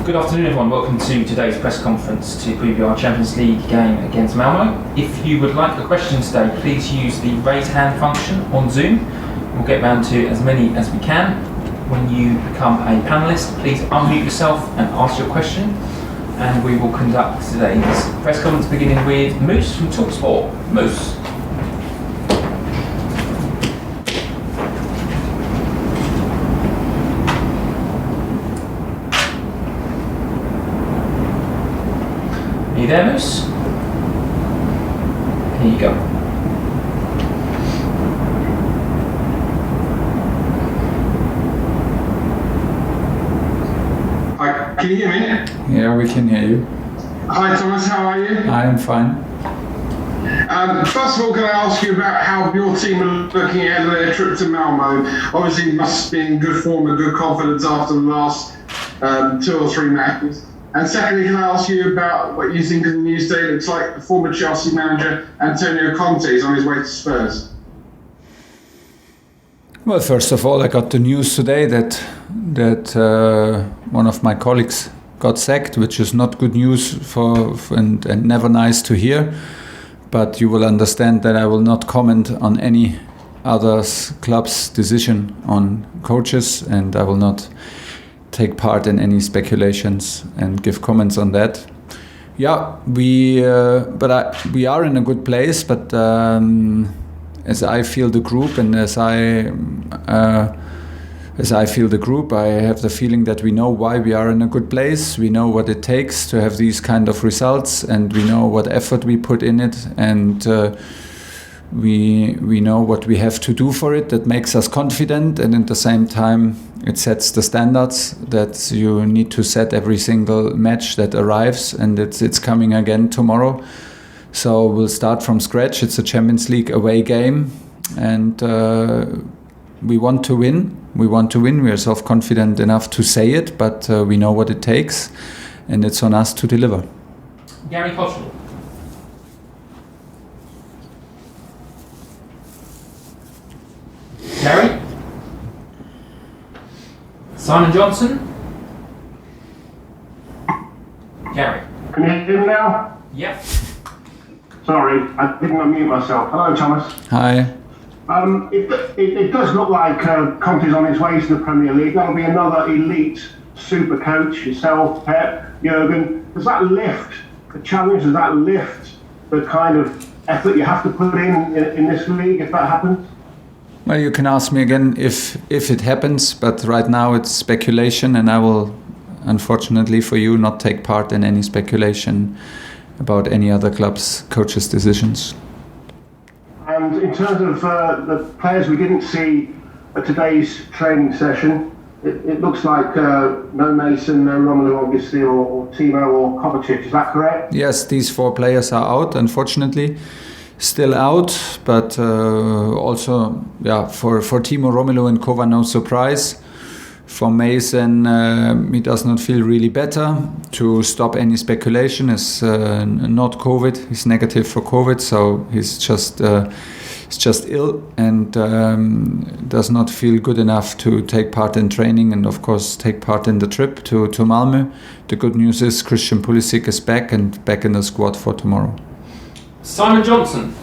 Good afternoon, everyone. Welcome to today's press conference to preview our Champions League game against Malmö. If you would like a question today, please use the raise hand function on Zoom. We'll get round to as many as we can. When you become a panellist, please unmute yourself and ask your question. And we will conduct today's press conference beginning with Moose from TalkSport. Moose. Are you there, Moose? Here you go. Hi, can you hear me? Yeah, we can hear you. Hi Thomas, how are you? I'm fine. First of all, can I ask you about how your team are looking ahead of their trip to Malmö? Obviously, you must be in good form and good confidence after the last 2 or 3 matches. And secondly, can I ask you about what you think of the news today? It looks like the former Chelsea manager Antonio Conte is on his way to Spurs. Well, first of all, I got the news today that one of my colleagues got sacked, which is not good news and never nice to hear. But you will understand that I will not comment on any other club's decision on coaches, and I will not take part in any speculations and give comments on that. Yeah, we are in a good place, but as I feel the group and as I feel the group, I have the feeling that we know why we are in a good place. We know what it takes to have these kind of results, and we know what effort we put in it, and we know what we have to do for it. That makes us confident, and at the same time it sets the standards that you need to set every single match that arrives, and it's coming again tomorrow. So we'll start from scratch. It's a Champions League away game, and we want to win. We are self-confident enough to say it, but we know what it takes, and it's on us to deliver. Gary Cottrell. Gary? Simon Johnson? Gary? Can you hear me now? Yep. Sorry, I didn't unmute myself. Hello, Thomas. Hi. It does look like Conte's on his way to the Premier League. That'll be another elite super coach, yourself, Pep, Jurgen. Does that lift the challenge? Does that lift the kind of effort you have to put in this league if that happens? Well, you can ask me again if it happens, but right now it's speculation, and I will, unfortunately for you, not take part in any speculation about any other club's coaches' decisions. And in terms of the players we didn't see at today's training session, it looks like no Mason, no Romelu obviously, or Timo or Kovacic, is that correct? Yes, these 4 players are out, unfortunately. Still out, but also, yeah, for Timo, Romelu and Kova, no surprise. For Mason, he does not feel really better. To stop any speculation is not COVID. He's negative for COVID, so he's just ill and does not feel good enough to take part in training and, of course, take part in the trip to Malmö. The good news is Christian Pulisic is back in the squad for tomorrow. Simon Johnson.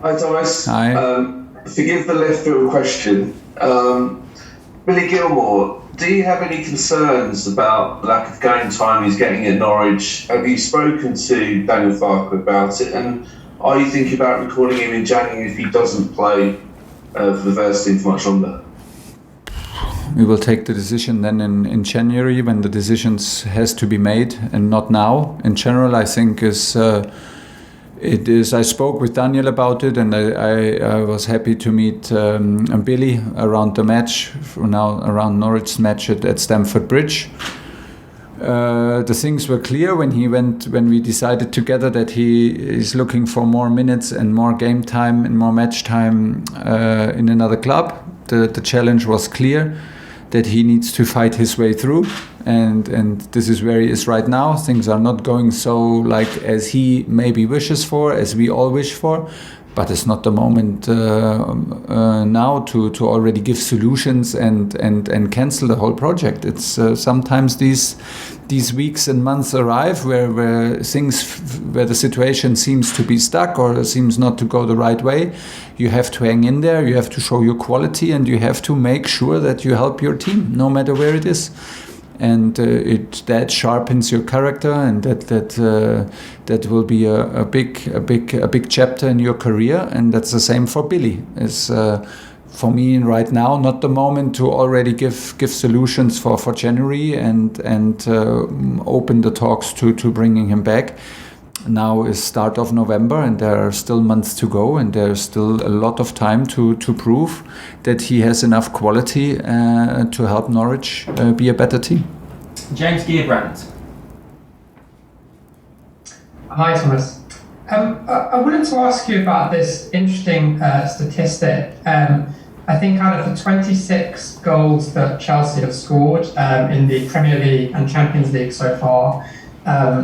Hi Thomas. Hi. Forgive the left field question. Billy Gilmore, do you have any concerns about the lack of game time he's getting at Norwich? Have you spoken to Daniel Farke about it? And are you thinking about recalling him in January if he doesn't play for the first team for much longer? We will take the decision then in January when the decisions has to be made, and not now. In general, I think it is. I spoke with Daniel about it, and I was happy to meet Billy around the match, around Norwich's match at Stamford Bridge. The things were clear when we decided together that he is looking for more minutes and more game time and more match time in another club. The challenge was clear, that he needs to fight his way through, and this is where he is right now. Things are not going so like as he maybe wishes for, as we all wish for, but it's not the moment now to already give solutions and cancel the whole project. It's sometimes these weeks and months arrive where the situation seems to be stuck or seems not to go the right way. You have to hang in there, you have to show your quality, and you have to make sure that you help your team no matter where it is. And that sharpens your character, and that will be a big chapter in your career. And that's the same for Billy. It's for me right now not the moment to already give solutions for January and open the talks to bringing him back. Now is start of November, and there are still months to go, and there's still a lot of time to prove that he has enough quality to help Norwich be a better team. James Gearbrand. Hi, Thomas. I wanted to ask you about this interesting statistic. I think out of the 26 goals that Chelsea have scored in the Premier League and Champions League so far,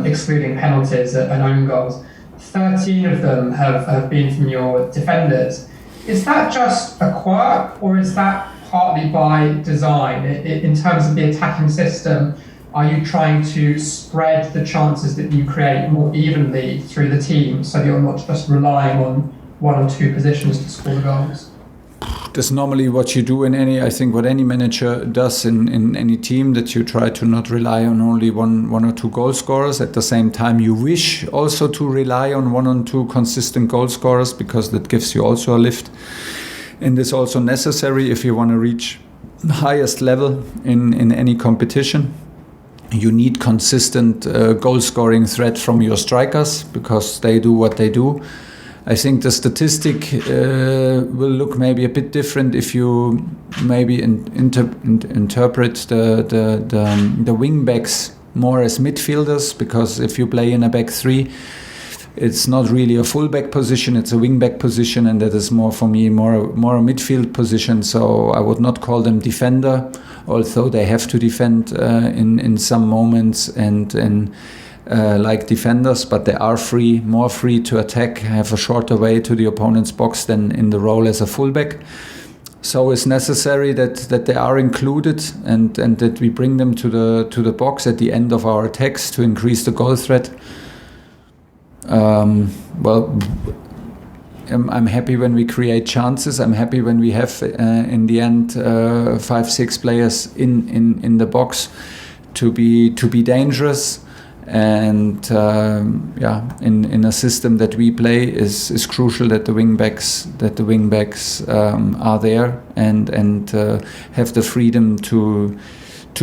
excluding penalties and own goals, 13 of them have been from your defenders. Is that just a quirk, or is that partly by design? In terms of the attacking system, are you trying to spread the chances that you create more evenly through the team so you're not just relying on one or two positions to score the goals? That's normally what you do in I think what any manager does in any team, that you try to not rely on only one or two goal scorers. At the same time, you wish also to rely on one or two consistent goal scorers, because that gives you also a lift. And it's also necessary if you want to reach the highest level in any competition. You need consistent goal scoring threat from your strikers, because they do what they do. I think the statistic will look maybe a bit different if you maybe interpret the wing backs more as midfielders, because if you play in a back three, it's not really a full back position, it's a wing back position, and that is more for me more a midfield position. So I would not call them defender, although they have to defend in some moments and like defenders, but they are more free to attack, have a shorter way to the opponent's box than in the role as a fullback. So it's necessary that they are included and that we bring them to the box at the end of our attacks to increase the goal threat. I'm happy when we create chances. I'm happy when we have in the end 5-6 players in the box to be dangerous. And in a system that we play is crucial that the wing backs are there and have the freedom to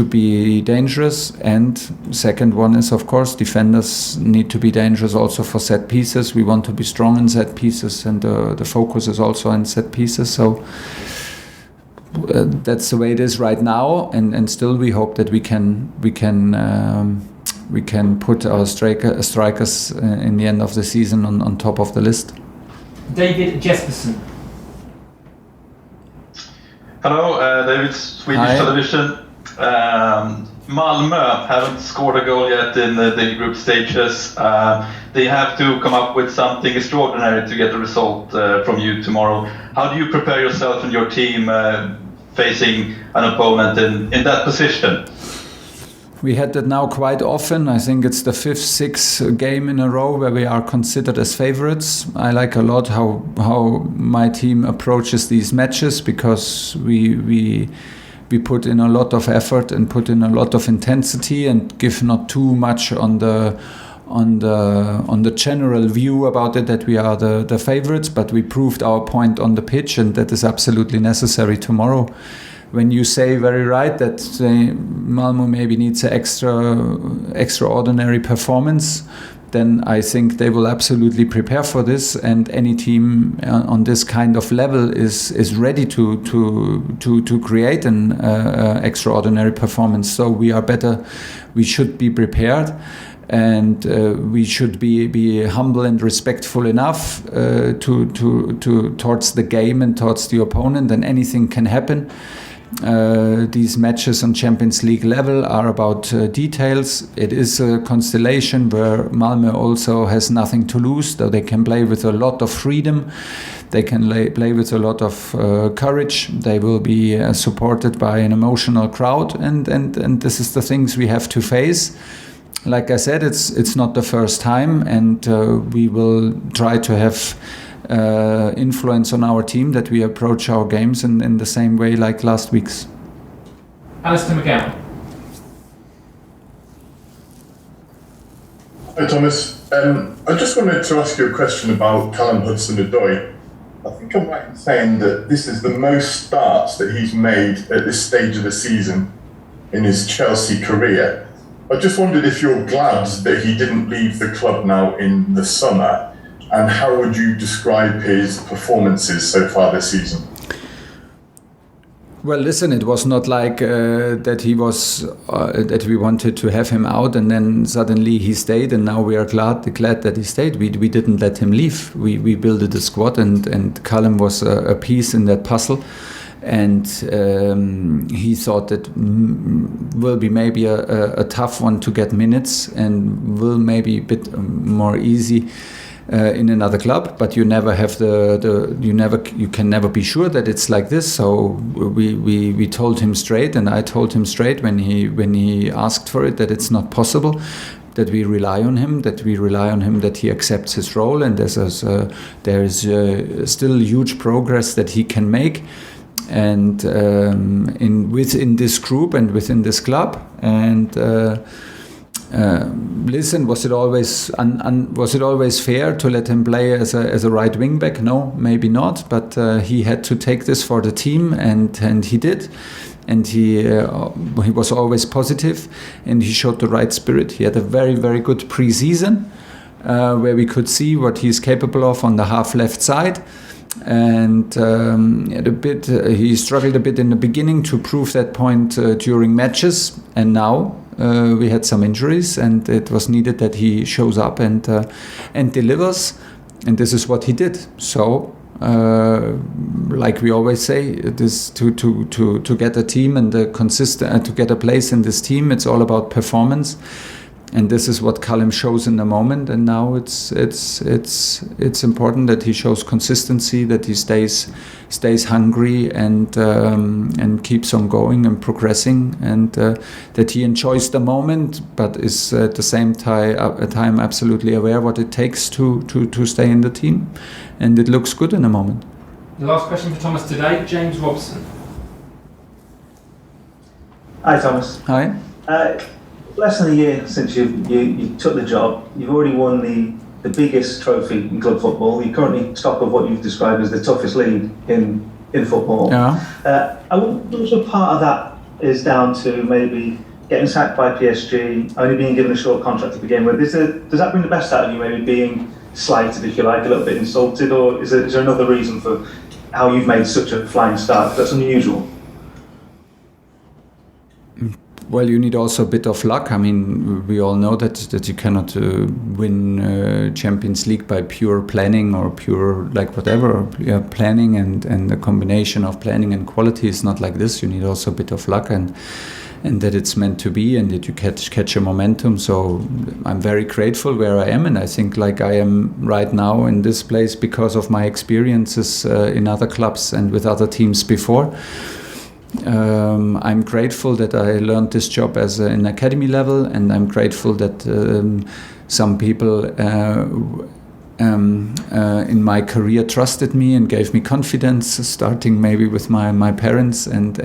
be dangerous. And second one is, of course, defenders need to be dangerous also for set pieces. We want to be strong in set pieces, and the focus is also on set pieces. So that's the way it is right now, and still we hope that we can put our strikers in the end of the season on top of the list. David Jespersen. Hello, David, Swedish Hi. television. Malmö haven't scored a goal yet in the group stages. They have to come up with something extraordinary to get a result from you tomorrow. How do you prepare yourself and your team facing an opponent in that position? We had that now quite often. I think it's the 5th, 6th game in a row where we are considered as favorites. I like a lot how my team approaches these matches, because we put in a lot of effort and put in a lot of intensity and give not too much on the general view about it that we are the favorites, but we proved our point on the pitch, and that is absolutely necessary tomorrow. When you say very right that Malmö maybe needs an extraordinary performance, then I think they will absolutely prepare for this, and any team on this kind of level is ready to create an extraordinary performance. So we are better. We should be prepared, and we should be humble and respectful enough towards the game and towards the opponent. And anything can happen. these matches on Champions League level are about details. It is a constellation where Malmö also has nothing to lose, though they can play with a lot of freedom. They can play with a lot of courage. They will be supported by an emotional crowd, and this is the things we have to face. Like I said, it's not the first time, and we will try to have influence on our team, that we approach our games in the same way like last week's. Alistair McGowan. Hi Thomas, I just wanted to ask you a question about Callum Hudson-Odoi. I think I'm right in saying that this is the most starts that he's made at this stage of the season in his Chelsea career. I just wondered if you're glad that he didn't leave the club now in the summer, and how would you describe his performances so far this season? Well, listen, it was not like that he was that we wanted to have him out and then suddenly he stayed, and now we are glad that he stayed. We didn't let him leave. We built the squad, and Callum was a piece in that puzzle. And he thought that will be maybe a tough one to get minutes, and will maybe a bit more easy in another club, but you never have you can never be sure that it's like this. So we told him straight, and I told him straight when he asked for it, that it's not possible, that we rely on him, that he accepts his role, and there is still huge progress that he can make, and within this group and within this club. And listen, was it always fair to let him play as a right wing back? No, maybe not. But he had to take this for the team, and he did. And he was always positive, and he showed the right spirit. He had a very, very good pre-season where we could see what he's capable of on the half left side. And he struggled a bit in the beginning to prove that point during matches, and now we had some injuries, and it was needed that he shows up and delivers, and this is what he did. So like we always say, this to get a team and to get a place in this team, it's all about performance. And this is what Callum shows in the moment, and now it's important that he shows consistency, that he stays hungry and keeps on going and progressing, and that he enjoys the moment, but is at the same time absolutely aware what it takes to stay in the team, and it looks good in the moment. The last question for Thomas today, James Robson. Hi Thomas. Hi. Less than a year since you took the job, you've already won the biggest trophy in club football. You're currently top of what you've described as the toughest league in football. Yeah. I wonder if part of that is down to maybe getting sacked by PSG, only being given a short contract to begin with. Does that bring the best out of you, maybe being slighted, if you like, a little bit insulted, or is there another reason for how you've made such a flying start? That's unusual. Well, you need also a bit of luck. I mean, we all know that you cannot win Champions League by pure planning or pure whatever. Planning and the combination of planning and quality is not like this. You need also a bit of luck and that it's meant to be, and that you catch a momentum. So I'm very grateful where I am, and I think like I am right now in this place because of my experiences in other clubs and with other teams before. I'm grateful that I learned this job as an academy level, and I'm grateful that some people in my career trusted me and gave me confidence, starting maybe with my parents and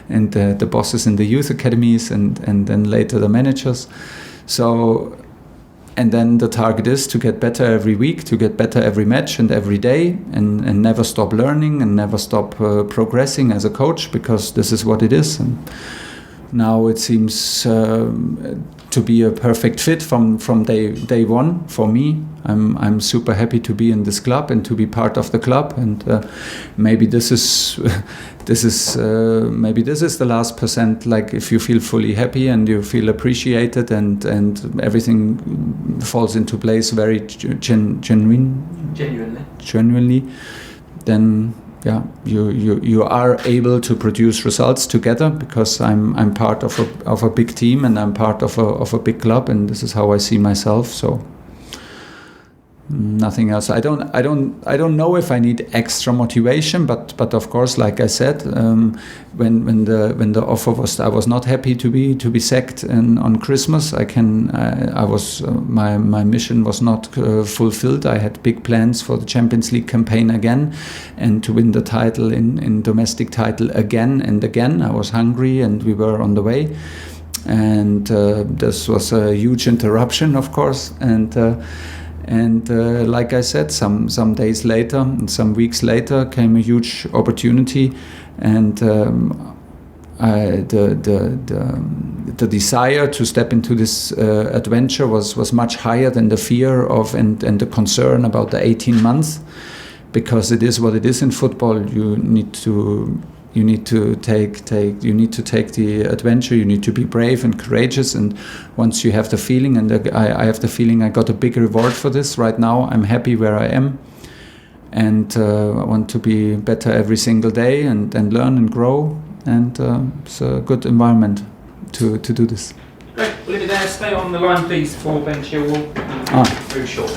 the bosses in the youth academies and then later the managers. So, and then the target is to get better every week, to get better every match and every day, and never stop learning and never stop progressing as a coach, because this is what it is. And now it seems to be a perfect fit from day one for me. I'm super happy to be in this club and to be part of the club, and maybe this is the last percent. Like, if you feel fully happy and you feel appreciated and everything falls into place very genuinely, then you are able to produce results together, because I'm part of a big team, and I'm part of a big club, and this is how I see myself. So nothing else. I don't know if I need extra motivation, but of course, like I said, when the offer was, I was not happy to be sacked on Christmas. My mission was not fulfilled. I had big plans for the Champions League campaign again, and to win the title in domestic title again and again. I was hungry, and we were on the way. And this was a huge interruption, of course, and like I said, some days later and some weeks later came a huge opportunity, and the desire to step into this adventure was much higher than the fear of and the concern about the 18 months, because it is what it is in football. You need to take the adventure. You need to be brave and courageous. And once you have the feeling, and I have the feeling I got a big reward for this right now. I'm happy where I am, and I want to be better every single day and learn and grow. And it's a good environment to do this. Great. We'll leave it there. Stay on the line, please, for Ben Chilwell. Very short.